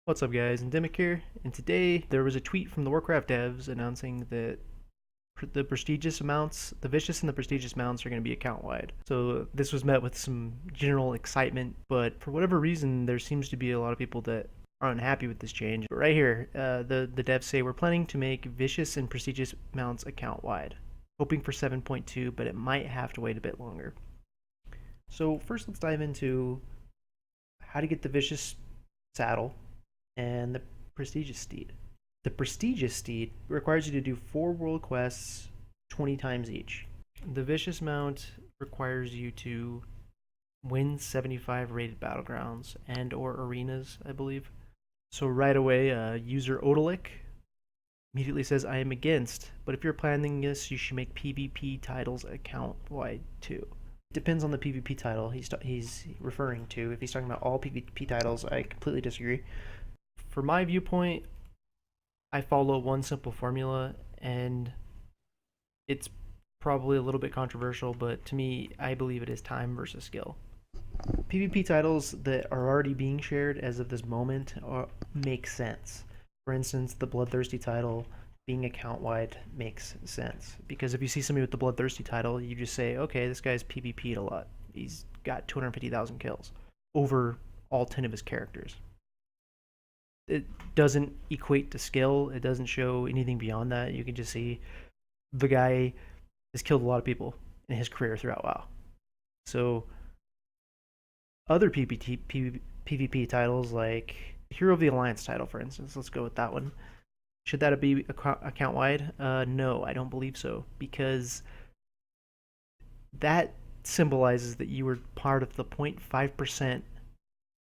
What's up guys, Endemic here, and today there was a tweet from the Warcraft devs announcing that the prestigious mounts, the vicious and the prestigious mounts are going to be account-wide. So this was met with some general excitement, but for whatever reason there seems to be a lot of people that are unhappy with this change. But right here, the devs say we're planning to make vicious and prestigious mounts account-wide, hoping for 7.2, but it might have to wait a bit longer. So first let's dive into how to get the vicious saddle and the prestigious steed. The prestigious steed requires you to do 4 world quests 20 times each. The vicious mount requires you to win 75 rated battlegrounds and or arenas, I believe. So right away, user Odalic immediately says, I am against, but if you're planning this, you should make PvP titles account-wide too. It depends on the PvP title he's referring to. If he's talking about all PvP titles, I completely disagree. For my viewpoint, I follow one simple formula, and it's probably a little bit controversial, but to me, I believe it is time versus skill. PvP titles that are already being shared as of this moment make sense. For instance, the Bloodthirsty title being account-wide makes sense. Because if you see somebody with the Bloodthirsty title, you just say, okay, this guy's PvP'd a lot. He's got 250,000 kills over all 10 of his characters. It doesn't equate to skill. It doesn't show anything beyond that. You can just see the guy has killed a lot of people in his career throughout WoW. So other PvP titles like Hero of the Alliance title, for instance, let's go with that one. Should that be account wide? No, I don't believe so, because that symbolizes that you were part of the 0.5%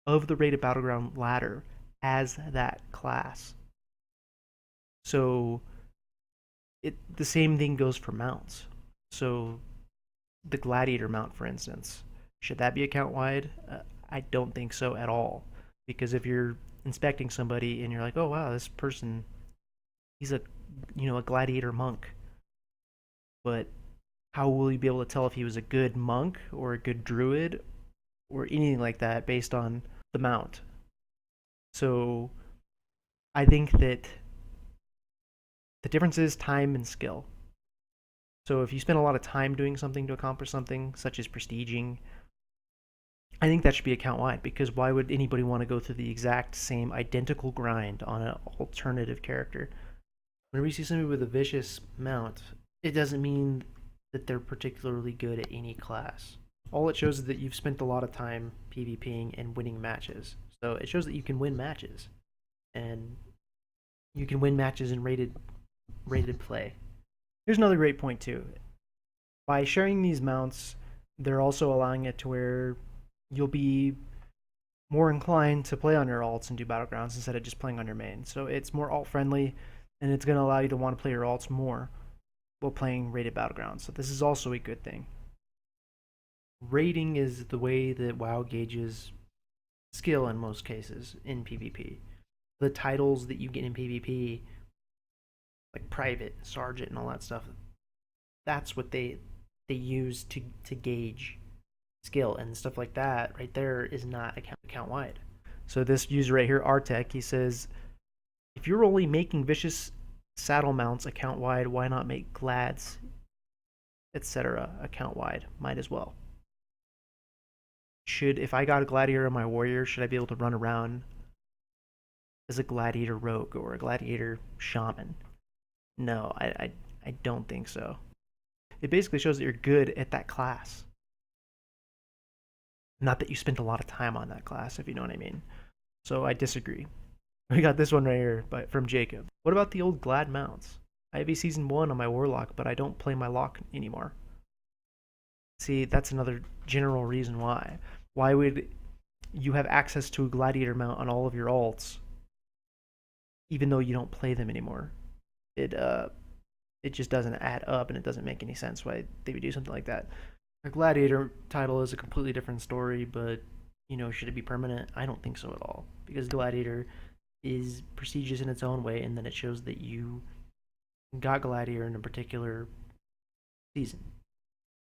of the rated battleground ladder as that class. So the same thing goes for mounts. So the Gladiator mount, for instance, should that be account wide? I don't think so at all, because if you're inspecting somebody and you're like, oh wow, this person, he's a gladiator monk, but how will you be able to tell if he was a good monk or a good druid or anything like that based on the mount? So I think that the difference is time and skill. So if you spend a lot of time doing something to accomplish something, such as prestiging, I think that should be account wide, because why would anybody want to go through the exact same identical grind on an alternative character? Whenever you see somebody with a vicious mount, it doesn't mean that they're particularly good at any class. All it shows is that you've spent a lot of time PvPing and winning matches. So it shows that you can win matches, and you can win matches in rated play. Here's another great point too. By sharing these mounts, they're also allowing it to where you'll be more inclined to play on your alts and do battlegrounds instead of just playing on your main. So it's more alt friendly, and it's going to allow you to want to play your alts more while playing rated battlegrounds. So this is also a good thing. Rating is the way that WoW gauges skill in most cases in PvP. The titles that you get in PvP, like Private, Sergeant, and all that stuff, that's what they use to gauge skill, and stuff like that right there is not account wide. So this user right here, Artec, he says, if you're only making vicious saddle mounts account wide, why not make glads, etc. account wide? Might as well. If I got a gladiator on my warrior, should I be able to run around as a gladiator rogue or a gladiator shaman? No, I don't think so. It basically shows that you're good at that class. Not that you spent a lot of time on that class, if you know what I mean. So I disagree. We got this one right here from Jacob. What about the old Glad mounts? I have a season 1 on my Warlock, but I don't play my Lock anymore. See, that's another general reason why. Why would you have access to a Gladiator mount on all of your alts, even though you don't play them anymore? It just doesn't add up, and it doesn't make any sense why they would do something like that. A Gladiator title is a completely different story, but should it be permanent? I don't think so at all, because Gladiator is prestigious in its own way, and then it shows that you got Gladiator in a particular season.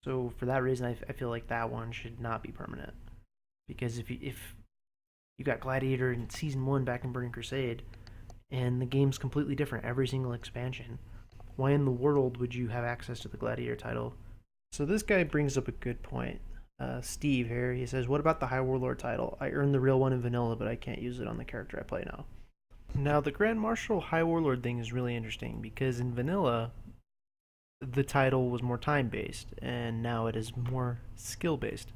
So for that reason, I feel like that one should not be permanent, because if You got Gladiator in Season 1 back in Burning Crusade, and the game's completely different every single expansion. Why in the world would you have access to the Gladiator title? So this guy brings up a good point. Steve here, he says, what about the High Warlord title? I earned the real one in vanilla, but I can't use it on the character I play now. Now, the Grand Marshal High Warlord thing is really interesting because in vanilla, the title was more time based, and now it is more skill based.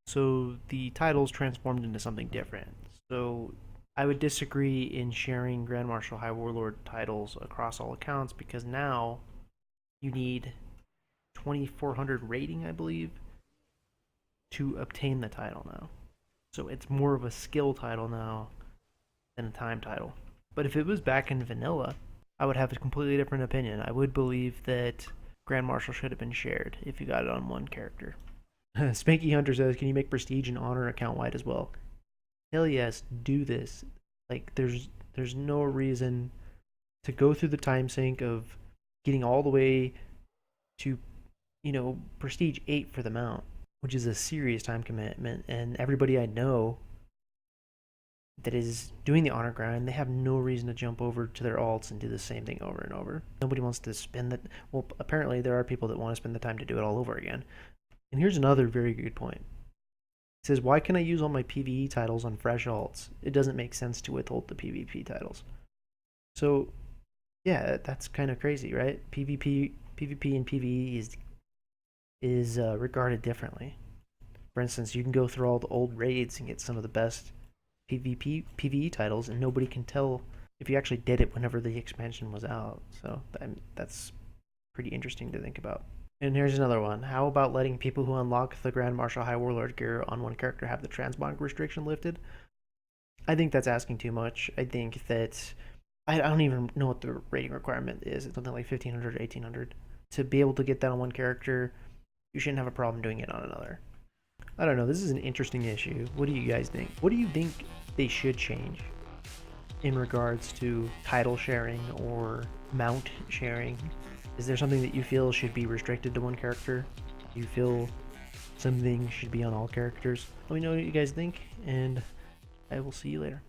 So the title's transformed into something different. So I would disagree in sharing Grand Marshal High Warlord titles across all accounts because now you need 2400 rating, I believe, to obtain the title now. So it's more of a skill title now than a time title. But if it was back in vanilla, I would have a completely different opinion. I would believe that Grand Marshal should have been shared if you got it on one character. Spanky Hunter says, can you make Prestige and Honor account wide as well? Hell yes, do this. Like, there's no reason to go through the time sink of getting all the way to, Prestige 8 for the mount, which is a serious time commitment. And everybody I know that is doing the honor grind, they have no reason to jump over to their alts and do the same thing over and over. Nobody wants to spend that. Well, apparently there are people that want to spend the time to do it all over again. And here's another very good point. It says, why can I use all my PvE titles on fresh alts? It doesn't make sense to withhold the PvP titles. So, yeah, that's kind of crazy, right? PvP and PvE is regarded differently. For instance, you can go through all the old raids and get some of the best PvE titles, and nobody can tell if you actually did it whenever the expansion was out. So that's pretty interesting to think about. And here's another one. How about letting people who unlock the Grand Marshal High Warlord gear on one character have the transmog restriction lifted? I think that's asking too much. I think that I don't even know what the rating requirement is. It's something like 1500 or 1800. To be able to get that on one character, you shouldn't have a problem doing it on another. I don't know. This is an interesting issue. What do you guys think? What do you think they should change in regards to title sharing or mount sharing? Is there something that you feel should be restricted to one character? Do you feel something should be on all characters? Let me know what you guys think, and I will see you later.